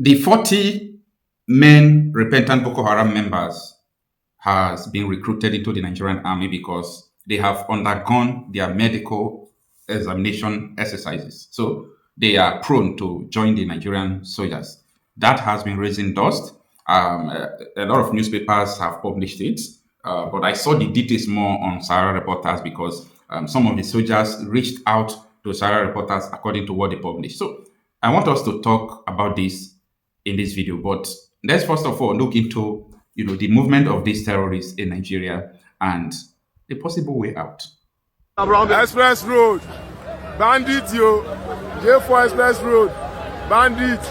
The 40 men repentant Boko Haram members has been recruited into the Nigerian army because they have undergone their medical examination exercises. So they are prone to join the Nigerian soldiers. That has been raising dust. A lot of newspapers have published it, but I saw the details more on Sahara Reporters because some of the soldiers reached out to Sahara Reporters according to what they published. So I want us to talk about this in this video, but let's first of all look into the movement of these terrorists in Nigeria and the possible way out. Express Road, bandit yo, J4 Express Road, bandit,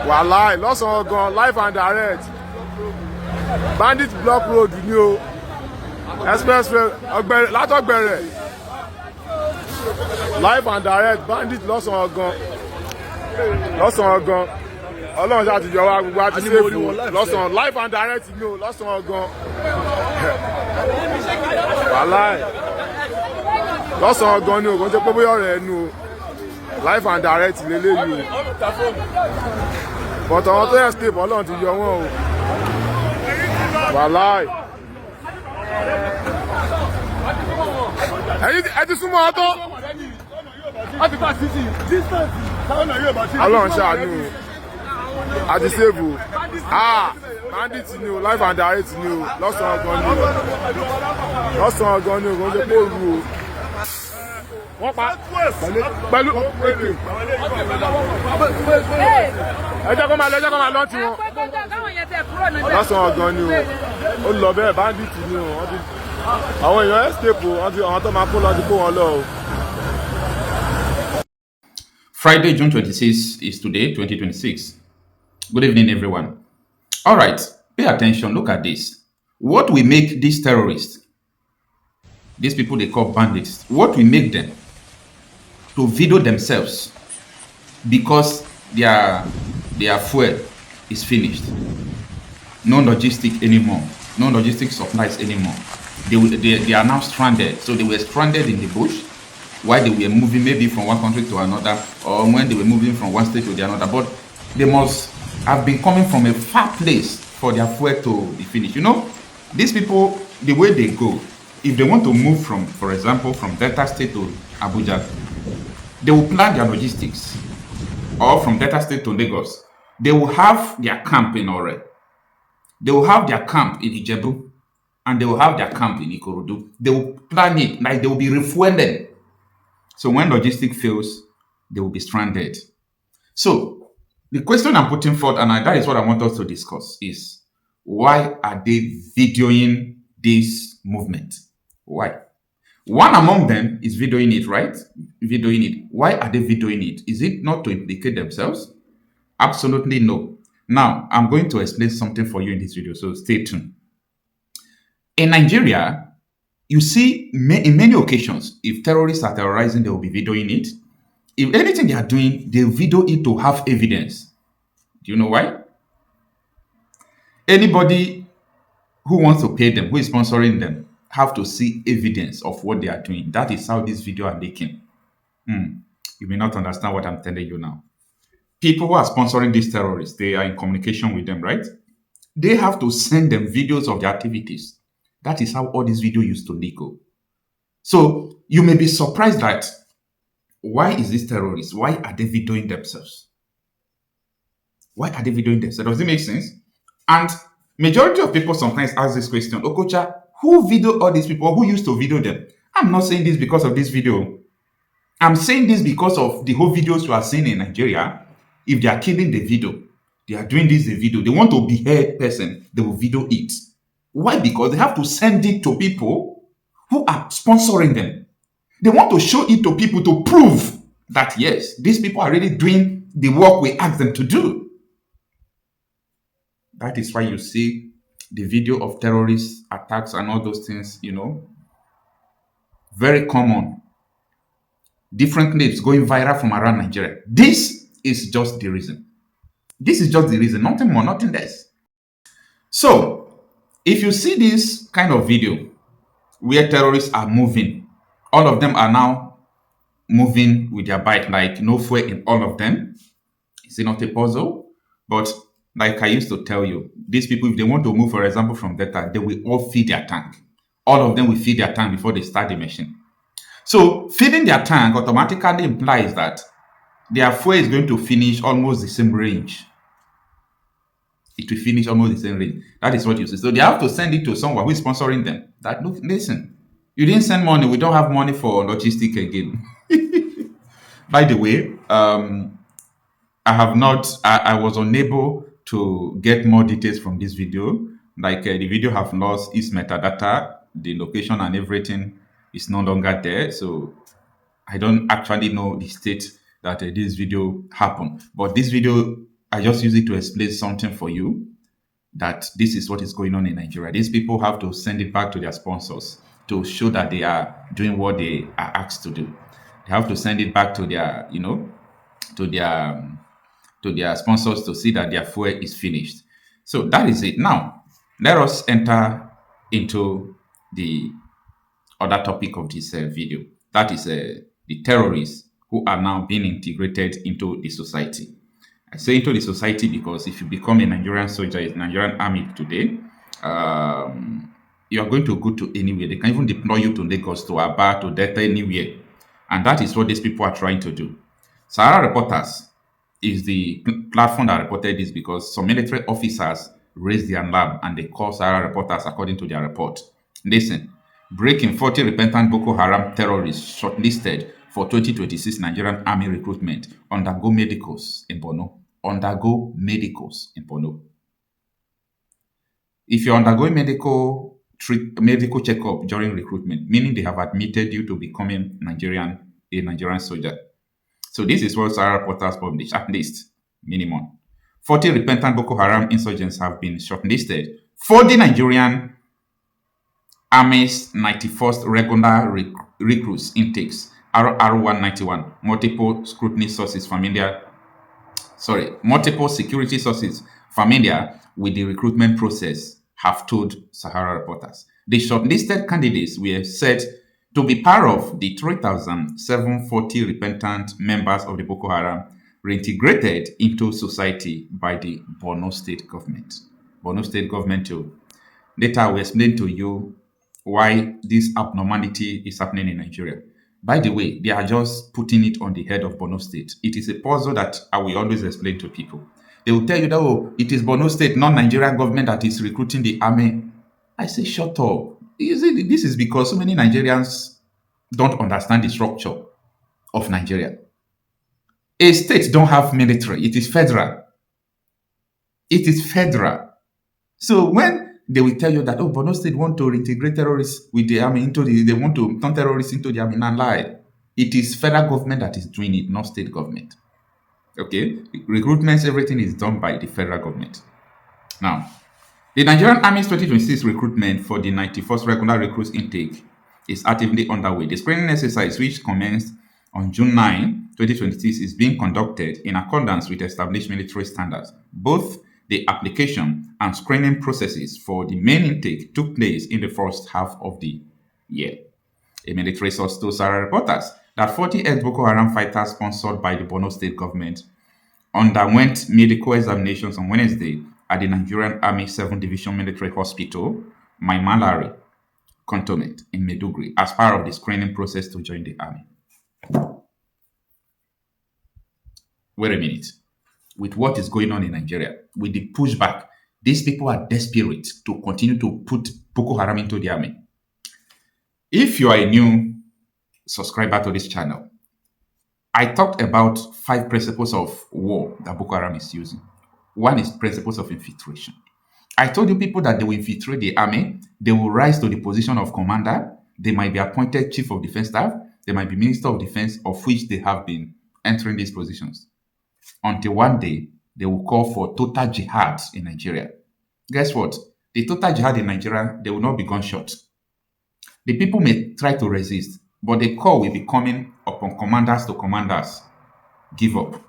Wallahi, lost on gun, live and direct. Bandit block road ni o, Express Road, látọ̀gbẹ̀rẹ̀, live and direct, bandit lost on gun, Ọlọ́run ṣáà ti jọ wá gbogbo àti sèfù lọ́sàn live and direct ni o lọ́sàn gan. Wàláì lọ́sàn gan ni o kò ń ṣe pé bóyá ọ̀rẹ́ ẹnu o live and direct lélẹ́yìí o. But àwọn tó escape Ọlọ́run ti yọ wọ́n o. Wàláì. Ẹ ti súnmọ́ ọ tó. Ọlọ́run ṣàánú o. Àti sèbù bandit ni o live and direct ni o lọ́sàn-án gan ni o kò ń ṣe pé òru o wọ́n pa pẹ̀lú ẹ jẹ́ kó máa lọ́ tí wọn lọ́sàn-án gan ni o ó lọ bẹ́ẹ̀ bandit ni o àwọn èèyàn escape o àwọn tó máa kó lọ ti kó wọn lọ o. Friday, June 26 is today, 2026. Good evening, everyone. All right, pay attention. Look at this. What we make these terrorists, these people they call bandits, what we make them to video themselves because their fuel is finished. No logistic anymore. No logistic supplies anymore. They are now stranded. So they were stranded in the bush while they were moving maybe from one country to another, or when they were moving from one state to the another. But they must have been coming from a far place for their fuel to be finished. These people, the way they go, if they want to move from, for example, from Delta State to Abuja, they will plan their logistics. Or from Delta State to Lagos, they will have their camp in Ore. They will have their camp in Ijebu, and they will have their camp in Ikorodu. They will plan it, like they will be refueling. So when logistics fails, they will be stranded. So the question I'm putting forth, and that is what I want us to discuss, is why are they videoing this movement? Why? One among them is videoing it, right? Videoing it. Why are they videoing it? Is it not to implicate themselves? Absolutely no. Now, I'm going to explain something for you in this video, so stay tuned. In Nigeria, you see, in many occasions, if terrorists are terrorizing, they will be videoing it. If anything they are doing, they video it to have evidence. Do you know why? Anybody who wants to pay them, who is sponsoring them, have to see evidence of what they are doing. That is how this video are making. You may not understand what I'm telling you now. People who are sponsoring these terrorists, they are in communication with them, right? They have to send them videos of their activities. That is how all these videos used to legal. So you may be surprised that why is this terrorist? Why are they videoing themselves? Why are they videoing themselves? Does it make sense? And majority of people sometimes ask this question, Okocha, who videoed all these people? Who used to video them? I'm not saying this because of this video. I'm saying this because of the whole videos you are seeing in Nigeria. If they are killing the video, they are doing this the video, they want to behead person, they will video it. Why? Because they have to send it to people who are sponsoring them. They want to show it to people to prove that, yes, these people are really doing the work we ask them to do. That is why you see the video of terrorist attacks and all those things, very common. Different clips going viral from around Nigeria. This is just the reason. This is just the reason. Nothing more, nothing less. So, if you see this kind of video where terrorists are moving, all of them are now moving with their bike, like no fuel in all of them. Is it not a puzzle? But like I used to tell you, these people, if they want to move, for example, from Delta, they will all feed their tank. All of them will feed their tank before they start the machine. So feeding their tank automatically implies that their fuel is going to finish almost the same range. It will finish almost the same range. That is what you see. So they have to send it to someone who is sponsoring them. That, look, listen, you didn't send money. We don't have money for logistic again. By the way, I have not. I was unable to get more details from this video. Like the video have lost its metadata, the location and everything is no longer there. So I don't actually know the state that this video happened. But this video, I just use it to explain something for you, that this is what is going on in Nigeria. These people have to send it back to their sponsors to show that they are doing what they are asked to do. They have to send it back to their, to their sponsors to see that their fuel is finished. So that is it. Now, let us enter into the other topic of this video. That is the terrorists who are now being integrated into the society. I say into the society because if you become a Nigerian soldier, a Nigerian army today, you are going to go to anywhere. They can even deploy you to Lagos, to Aba, to Delta, anywhere. And that is what these people are trying to do. Sahara Reporters is the platform that reported this because some military officers raised their alarm and they call Sahara Reporters according to their report. Listen, breaking 40 repentant Bokøharam terrorists shortlisted for 2026 Nigerian Army recruitment undergo medicals in Borno. Undergo medicals in Borno. If you're undergoing medical checkup during recruitment, meaning they have admitted you to becoming a Nigerian soldier. So this is what Sahara Reporters published, at least, minimum. 40 repentant Bokøharam insurgents have been shortlisted for the Nigerian Army's 91st regular recruits intakes, RR191. Multiple security sources familiar with the recruitment process have told Sahara Reporters. The shortlisted candidates were said to be part of the 3,740 repentant members of the Bokøharam reintegrated into society by the Borno state government. Borno state government too. Later, I will explain to you why this abnormality is happening in Nigeria. By the way, they are just putting it on the head of Borno state. It is a puzzle that I will always explain to people. They will tell you that, oh, it is Borno state, not Nigerian government that is recruiting the army. I say, shut up. This is because so many Nigerians don't understand the structure of Nigeria. A state don't have military. It is federal. It is federal. So when they will tell you that, oh, Borno state want to reintegrate terrorists with the army they want to turn terrorists into the army, and lie. It is federal government that is doing it, not state government. Okay? Recruitments, everything is done by the federal government. Now, the Nigerian Army's 2026 recruitment for the 91st regular recruits intake is actively underway. The screening exercise, which commenced on June 9, 2026, is being conducted in accordance with established military standards. Both the application and screening processes for the main intake took place in the first half of the year. A military source told Sahara Reporters that 40 ex-Bokøharam fighters sponsored by the Borno state government underwent medical examinations on Wednesday at the Nigerian Army 7th Division Military Hospital, Maimalari Cantonment in Maiduguri, as part of the screening process to join the army. Wait a minute. With what is going on in Nigeria, with the pushback, these people are desperate to continue to put Bokøharam into the army. If you are a new subscriber to this channel, I talked about 5 principles of war that Bokøharam is using. One is principles of infiltration. I told you people that they will infiltrate the army, they will rise to the position of commander, they might be appointed chief of defense staff, they might be minister of defense, of which they have been entering these positions. Until one day, they will call for total jihad in Nigeria. Guess what? The total jihad in Nigeria, they will not be gunshot. The people may try to resist, but the call will be coming upon commanders to commanders. Give up.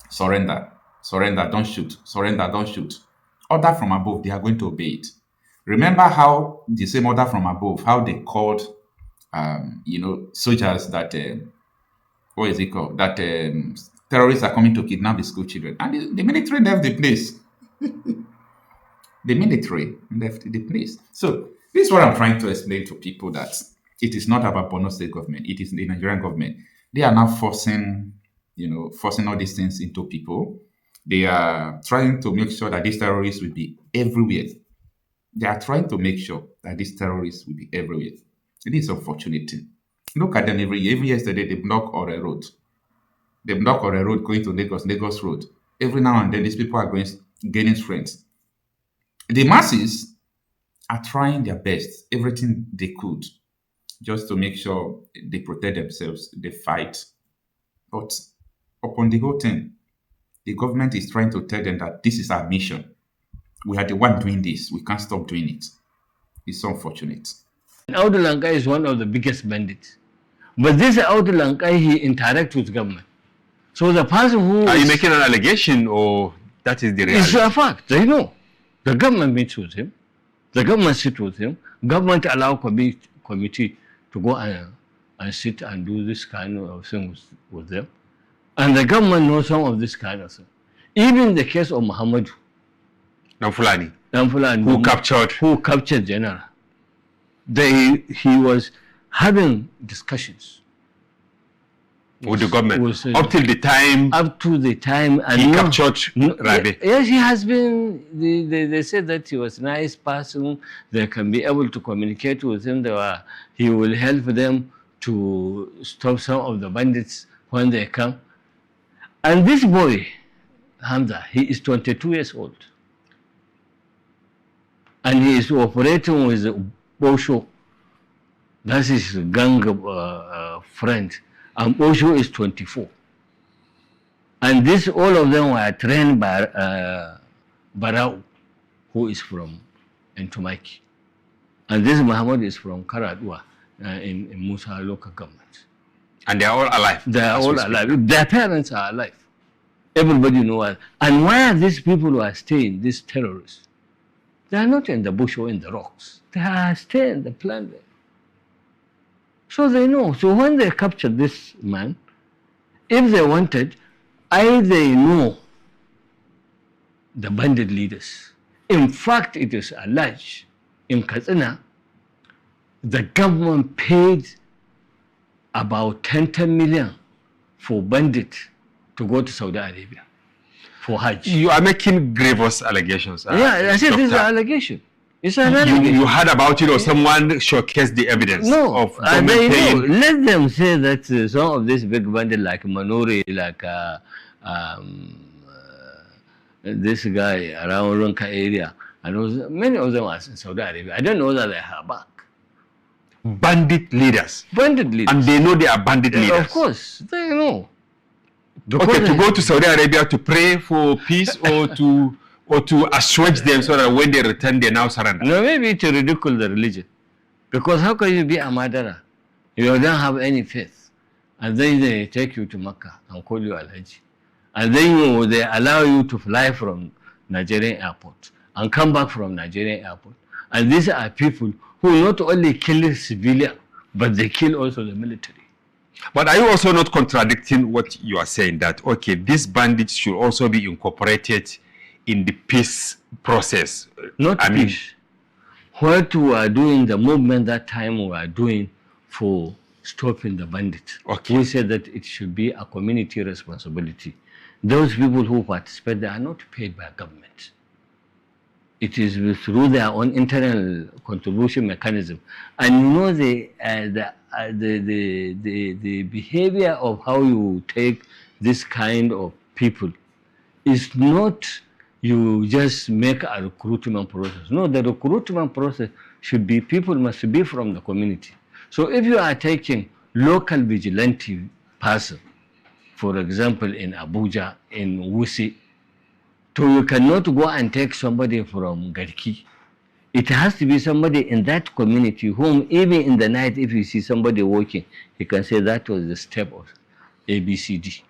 Surrender. Surrender, don't shoot. Surrender, don't shoot. Order from above, they are going to obey it. Remember how the same order from above, how they called, soldiers that, what is it called? That terrorists are coming to kidnap the school children. And the military left the place. The military left the place. So this is what I'm trying to explain to people, that it is not about Borno State government. It is the Nigerian government. They are now forcing all these things into people. They are trying to make sure that these terrorists will be everywhere. They are trying to make sure that these terrorists will be everywhere. It is unfortunate. Look at them every yesterday, they block all the road. They block all the road going to Lagos Road. Every now and then, these people are gaining strength. The masses are trying their best, everything they could, just to make sure they protect themselves, they fight. But upon the whole thing, the government is trying to tell them that this is our mission. We are the one doing this. We can't stop doing it. It's so unfortunate. Audu Lankai is one of the biggest bandits. But this Audu Lankai, he interacts with government. So the person who... Are you making an allegation, or that is the reality? It's a fact. They know. The government meets with him. The government sits with him. Government allow committee to go and sit and do this kind of thing with them. And the government knows some of this kind of thing. Even the case of Muhammadu Namfulani, who captured General. He was having discussions with the government up to the time and he captured Rabe. Yes, he has been. They said that he was a nice person. They can be able to communicate with him. He will help them to stop some of the bandits when they come. And this boy, Hamza, he is 22 years old. And he is operating with Bosho. That's his gang friend. And Bosho is 24. And all of them were trained by Barau, who is from Ntomaki. And this Muhammad is from Karadua in Musa local government. And they are all alive. They are all alive. Their parents are alive. Everybody knows. And where these people who are staying, these terrorists, they are not in the bush or in the rocks. They are staying in the planet. So they know. So when they captured this man, if they wanted, they know the bandit leaders. In fact, it is alleged in Katsina, the government paid about 10 million for bandits to go to Saudi Arabia for Hajj. You are making grievous allegations. Yeah, I said this is an allegation. It's an allegation. You heard about it, or someone showcased the evidence? No, of they paying. know. Let them say that some of these big bandits like Manuri, like this guy around Ronka area, and many of them are in Saudi Arabia. I don't know that they are back. Bandit leaders. Bandit leaders. And they know they are bandit leaders. Of course, they know. Okay, to go to Saudi Arabia to pray for peace or to assuage them so that when they return, they now surrender. No, maybe to ridicule the religion. Because how can you be a Madara? You don't have any faith. And then they take you to Makkah and call you Al-Hajj. And then they allow you to fly from Nigerian airport and come back from Nigerian airport. And these are people who not only kill civilians, but they kill also the military. But are you also not contradicting what you are saying, that, okay, these bandits should also be incorporated in the peace process? Not peace. What we are doing, the movement that time we are doing for stopping the bandits. Okay. We said that it should be a community responsibility. Those people who participate, they are not paid by government. It is through their own internal contribution mechanism. And you know the behavior of how you take this kind of people is not you just make a recruitment process. No, the recruitment process should be, people must be from the community. So if you are taking local vigilante person, for example, in Abuja, in Wusi, so you cannot go and take somebody from Garki. It has to be somebody in that community whom even in the night, if you see somebody walking, you can say that was the step of ABCD.